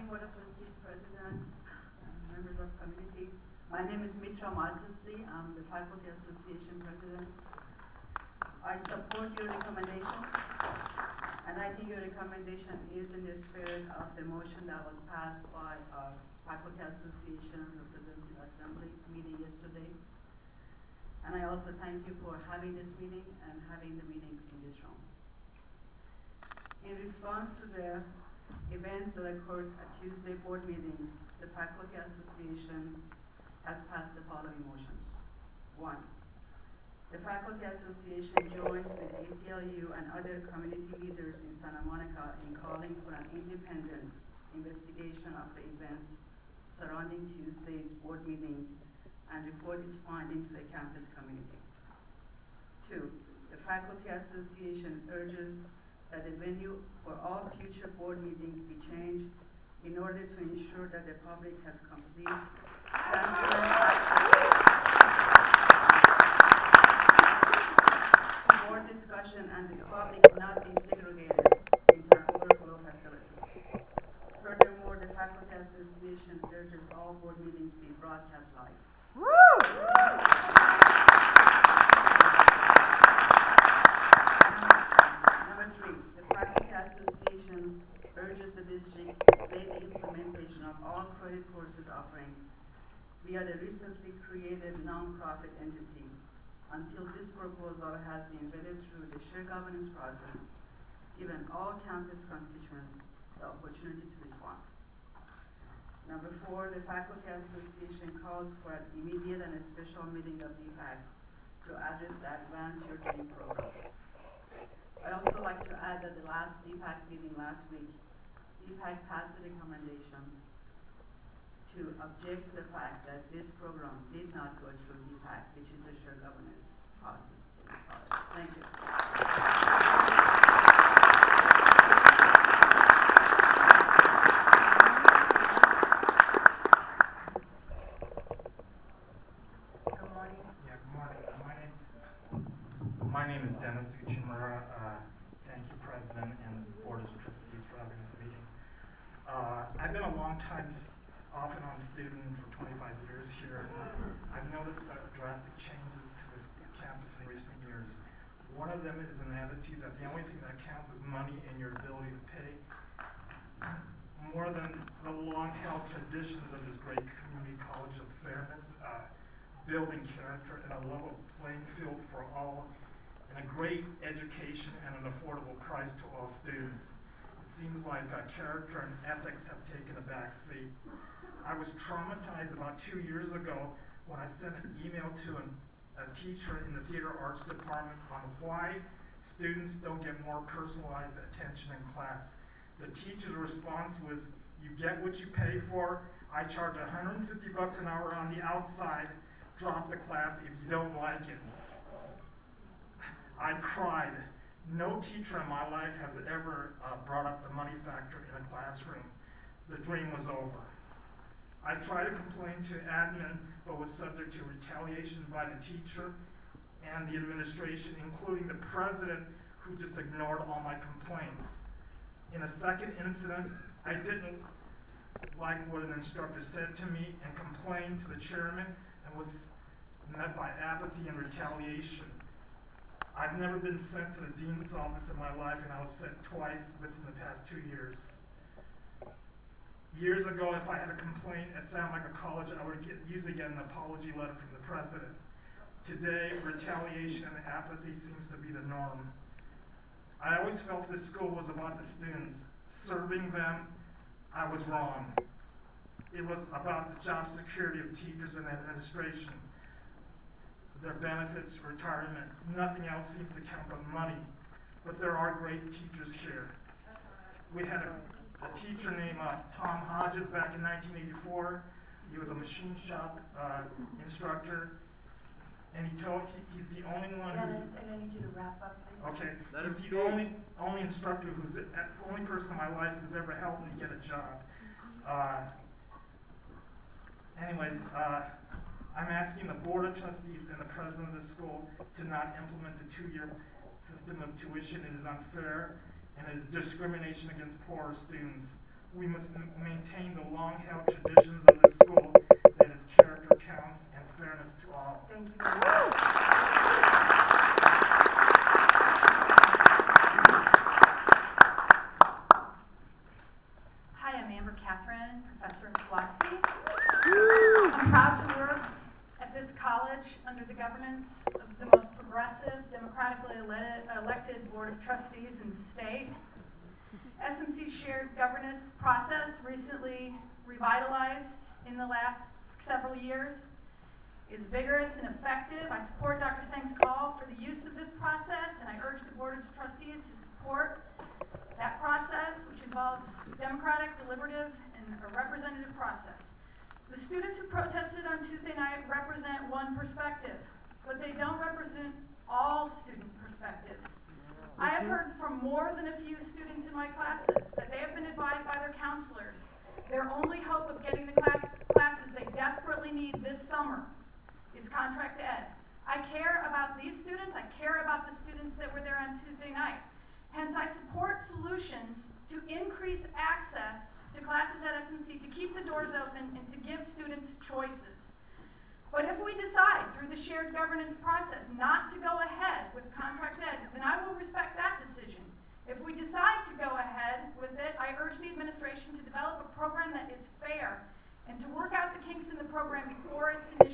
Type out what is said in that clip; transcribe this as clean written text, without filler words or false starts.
Board of Trustees President, members of committee. My name is Mitra Malsasi. I'm the Faculty Association President. I support your recommendation, and I think your recommendation is in the spirit of the motion that was passed by our Faculty Association Representative Assembly meeting yesterday. And I also thank you for having this meeting and having the meeting in this room. In response to the events that occurred at Tuesday board meetings, the Faculty Association has passed the following motions. 1. The Faculty Association joins with ACLU and other community leaders in Santa Monica in calling for an independent investigation of the events surrounding Tuesday's board meeting and report its findings to the campus community. 2. The Faculty Association urges that the venue for all future board meetings be changed in order to ensure that the public has complete, transparent access to board discussion and the public not be segregated into an overflow facility. Furthermore, the Faculty Association urges all board meetings be broadcast live. Number 3, the Faculty Association urges the district to state the implementation of all credit courses offering via the recently created nonprofit entity until this proposal has been vetted through the shared governance process, given all campus constituents the opportunity to respond. Number 4, the Faculty Association calls for an immediate and a special meeting of DPAC to address the Advance Your Dream program. I'd also like to add that the last DPAC meeting last week, DPAC passed a recommendation to object to the fact that this program did not go through DPAC, which is a shared governance process. Thank you. Good morning. Yeah, good morning. My name is Dennis Uchimura. Thank you, President and Board of Trustees, for having this meeting. I've been a long time off and on student for 25 years here. I've noticed that drastic changes to this campus in recent years. One of them is an attitude that the only thing that counts is money and your ability to pay, more than the long-held traditions of this great community college of fairness, building character and a level playing field for all, and a great education and an affordable price to all students. It seems like character and ethics have taken a back seat. I was traumatized about 2 years ago when I sent an email to a teacher in the theater arts department on why students don't get more personalized attention in class. The teacher's response was, "You get what you pay for. I charge $150 an hour on the outside. Drop the class if you don't like it." I cried. No teacher in my life has ever brought up the money factor in a classroom. The dream was over. I tried to complain to admin, but was subject to retaliation by the teacher and the administration, including the president, who just ignored all my complaints. In a second incident, I didn't like what an instructor said to me and complained to the chairman and was met by apathy and retaliation. I've never been sent to the dean's office in my life, and I was sent twice within the past 2 years. Years ago, if I had a complaint at Santa Monica College, I would usually get an apology letter from the president. Today, retaliation and apathy seems to be the norm. I always felt this school was about the students. Serving them, I was wrong. It was about the job security of teachers and administration, their benefits, retirement. Nothing else seems to count but money. But there are great teachers here. We had a teacher named Tom Hodges back in 1984. He was a machine shop instructor, and he's the only one. Dennis, I need you to wrap up, please. Okay, he's the only instructor the only person in my life who's ever helped me get a job. I'm asking the Board of Trustees and the president of the school to not implement the 2-year system of tuition. It is unfair and is discrimination against poorer students. we must maintain the long-held traditions of this school that its character counts and fairness to all. Thank you very much. Hi, I'm Amber Katherine, professor in philosophy. I'm proud to work at this college under the governance of the most progressive, democratically elected Board of Trustees in the state. SMC's shared governance process, recently revitalized in the last several years, is vigorous and effective. I support Dr. Singh's call for the use of this process, and I urge the Board of Trustees to support that process, which involves democratic, deliberative, and a representative process. The students who protested on Tuesday night represent one perspective, but they don't represent all student perspectives. I have heard from more than a few students in my classes that they have been advised by their counselors their only hope of getting the classes they desperately need this summer is contract ed. I care about these students. I care about the students that were there on Tuesday night. Hence, I support solutions to increase access to classes at SMC, to keep the doors open, and to give students choices. But if we decide through the shared governance process not to go ahead with contract ed, then I will respect that decision. If we decide to go ahead with it, I urge the administration to develop a program that is fair and to work out the kinks in the program before it's